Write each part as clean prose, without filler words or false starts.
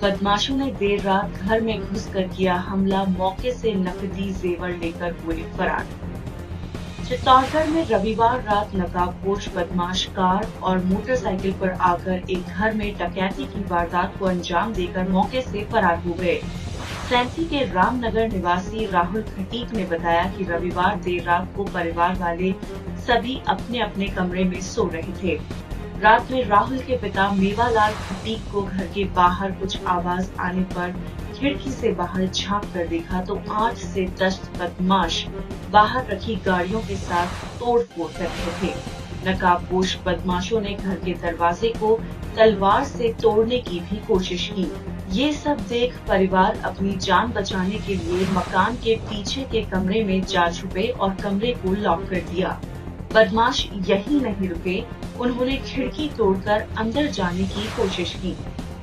बदमाशों ने देर रात घर में घुसकर किया हमला, मौके से नकदी जेवर लेकर हुए फरार। चित्तौड़गढ़ में रविवार रात नकाबपोश बदमाश कार और मोटरसाइकिल पर आकर एक घर में डकैती की वारदात को अंजाम देकर मौके से फरार हो गए। सैंथी के रामनगर निवासी राहुल खटीक ने बताया कि रविवार देर रात को परिवार वाले सभी अपने अपने कमरे में सो रहे थे। रात में राहुल के पिता मेवालाल खटीक को घर के बाहर कुछ आवाज आने पर खिड़की से बाहर झांक कर देखा तो 8 से 10 बदमाश बाहर रखी गाड़ियों के साथ तोड़फोड़ कर रहे थे। नकाबपोश बदमाशों ने घर के दरवाजे को तलवार से तोड़ने की भी कोशिश की। ये सब देख परिवार अपनी जान बचाने के लिए मकान के पीछे के कमरे में जा छुपे और कमरे को लॉक कर दिया। बदमाश यही नहीं रुके, उन्होंने खिड़की तोड़कर अंदर जाने की कोशिश की।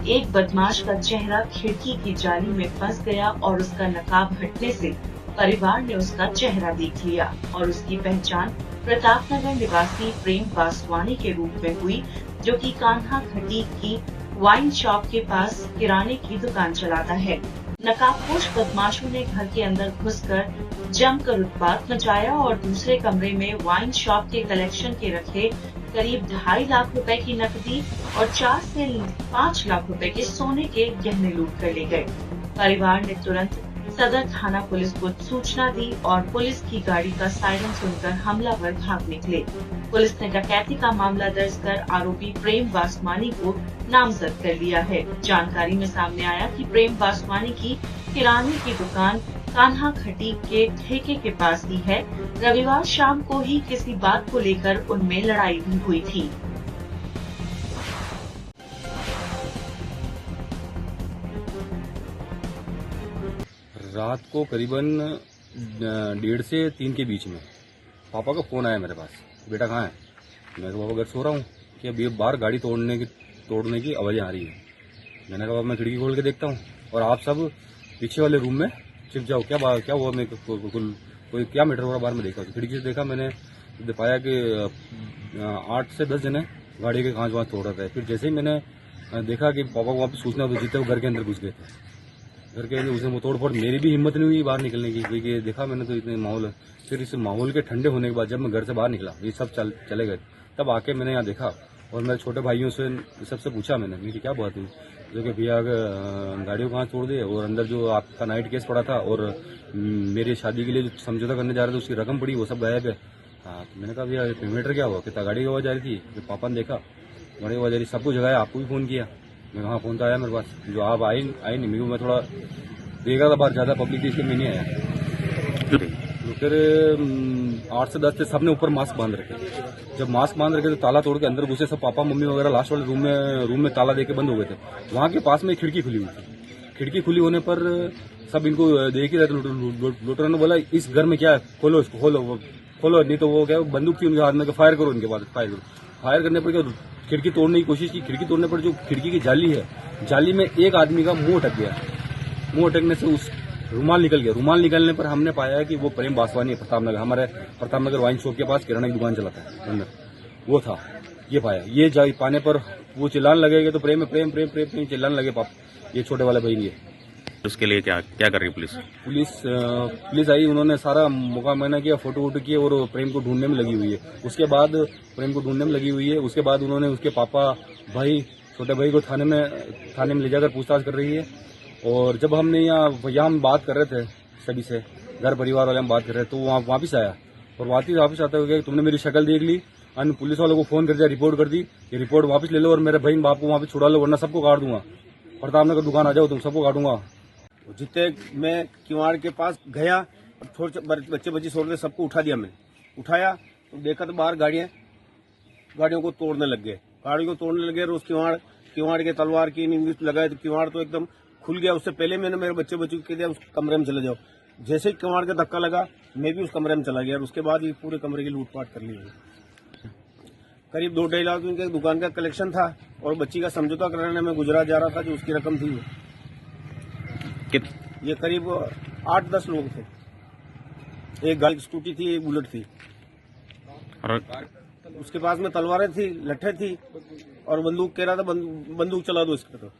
एक बदमाश का चेहरा खिड़की की जाली में फंस गया और उसका नकाब हटने से परिवार ने उसका चेहरा देख लिया और उसकी पहचान प्रतापनगर निवासी प्रेम वासवानी के रूप में हुई, जो कि कान्हा खटीक की वाइन शॉप के पास किराने की दुकान चलाता है। नकाबपोश बदमाशों ने घर के अंदर घुसकर जमकर उत्पात मचाया और दूसरे कमरे में वाइन शॉप के कलेक्शन के रखे करीब 2.5 लाख रुपए की नकदी और 4 से 5 लाख रुपए के सोने के गहने लूट कर ले गए। परिवार ने तुरंत सदर थाना पुलिस को सूचना दी और पुलिस की गाड़ी का सायरन सुनकर हमलावर भाग निकले। पुलिस ने डकैती का मामला दर्ज कर आरोपी प्रेम वासवानी को नामजद कर लिया है। जानकारी में सामने आया कि प्रेम वासवानी की किराने की दुकान कान्हा खटीक के ठेके के पास ही है। रविवार शाम को ही किसी बात को लेकर उनमें लड़ाई भी हुई थी। रात को करीबन 1:30 से 3 के बीच में पापा का फोन आया मेरे पास, बेटा कहाँ है? मैं तो पापा घर सो रहा हूँ कि अभी बाहर गाड़ी तोड़ने की आवाज़ें आ रही है। मैंने कहा मैं खिड़की खोल के देखता हूँ और आप सब पीछे वाले रूम में छिप जाओ। क्या हुआ? मैं कोई क्या मैटर हो रहा बाहर में देखा, खिड़की से देखा, मैंने पाया कि 8 से 10 जने गाड़ी के कांच वाँच तोड़ रहे थे। फिर जैसे ही मैंने देखा कि पापा को वहाँ पर सूचना तो जीते वो घर के अंदर घुस गए थे। घर के अंदर उसने वो तोड़-फोड़, मेरी भी हिम्मत नहीं हुई बाहर निकलने की, क्योंकि देखा मैंने तो इतने माहौल। फिर इस माहौल के ठंडे होने के बाद जब मैं घर से बाहर निकला, ये सब चले गए, तब आके मैंने यहाँ देखा और मेरे छोटे भाइयों से सबसे पूछा मैंने कि क्या बात हुई, जो कि भैया गाड़ियों कहाँ तोड़ दिए और अंदर जो आपका नाइट केस पड़ा था और मेरी शादी के लिए जो समझौता करने जा रहे थे उसकी रकम पड़ी, वो सब गायब है। हाँ, तो मैंने कहा भैया पेमेंटर क्या हुआ? कितना गाड़ी की आवाज़ आ रही थी। फिर पापा ने देखा गाड़ी की आवाज़ आ रही, सबको जगाया, आपको भी फ़ोन किया। मैं वहाँ फ़ोन तो आया मेरे पास, जो आप आए नहीं, मेरे को मैं थोड़ा देखा था बाहर, ज़्यादा पब्लिक थी इसलिए मैं नहीं आया। तो फिर 8 से 10 थे, सबने ऊपर मास्क बांध रखे। जब मास्क बांध रखे तो ताला तोड़ के अंदर घुसे सब, पापा मम्मी वगैरह लास्ट वाले रूम में ताला देके बंद हो गए थे। वहाँ के पास में एक खिड़की खुली हुई थी। खिड़की खुली होने पर सब इनको देख ही रहे थे। लुटेरों ने बोला इस घर में क्या है, खोलो इसको, खोलो, नहीं तो वो क्या बंदूक थी उनके हाथ में, फायर करो इनके बाद। फायर करने पर क्या खिड़की तोड़ने की कोशिश की। खिड़की तोड़ने पर जो खिड़की की जाली है, जाली में एक आदमी का मुंह अटक गया। मुंह अटकने से उस रुमाल निकल गया। रुमाल निकलने पर हमने पाया कि वो प्रेम वासवानी है, प्रतापनगर, हमारे प्रतापनगर वाइन शॉप के पास किराना की दुकान चलाता है अंदर, वो था। ये पाया, ये जा पाने पर वो चिल्लाने लगेगा तो प्रेम चिल्लाने लगे पाप, ये छोटे वाले भाई। ये उसके लिए क्या कर रही पुलिस? पुलिस आई, उन्होंने सारा मुकाबला किया, फोटो वोटो किए और प्रेम को ढूंढने में लगी हुई है। उसके बाद उसके बाद उन्होंने उसके पापा, भाई, छोटे भाई को थाने में ले जाकर पूछताछ कर रही है। और जब हमने यहाँ हम बात कर रहे थे सभी से, घर परिवार वाले हम बात कर रहे थे, तो वहाँ वापस आया और वापस आते हुए तुमने मेरी शक्ल देख ली, अन्य पुलिस वालों को फोन कर दिया, रिपोर्ट कर दी, ये रिपोर्ट वापस ले लो और मेरे बहन बाप को वहाँ पे छुड़ा लो, वरना सबको काट दूंगा। प्रतापनगर दुकान आ जाओ, तुम सबको काटूंगा। जितने मैं किवाड़ के पास गया, बच्चे सो रहे थे, सबको उठा दिया। मैंने उठाया तो देखा तो बाहर गाड़ियों को तोड़ने लग गए। और उस किवाड़ के तलवार की इंग्लिश लगाए तो किवाड़ तो एकदम खुल गया। उससे पहले मैंने मेरे बच्चे को कह दिया उस कमरे में चले जाओ। जैसे ही किवाड़ का धक्का लगा मैं भी उस कमरे में चला गया और उसके बाद ये पूरे कमरे की लूटपाट कर ली। करीब 2-2.5 लाख उनके दुकान का कलेक्शन था और बच्ची का समझौता कराने में गुजरात जा रहा था, जो उसकी रकम थी। ये करीब 8-10 लोग थे। एक गाड़ी स्कूटी थी, एक बुलेट थी और उसके पास में तलवारें थी, लट्ठे थी और बंदूक कह रहा था बंदूक चला दो इसके। तो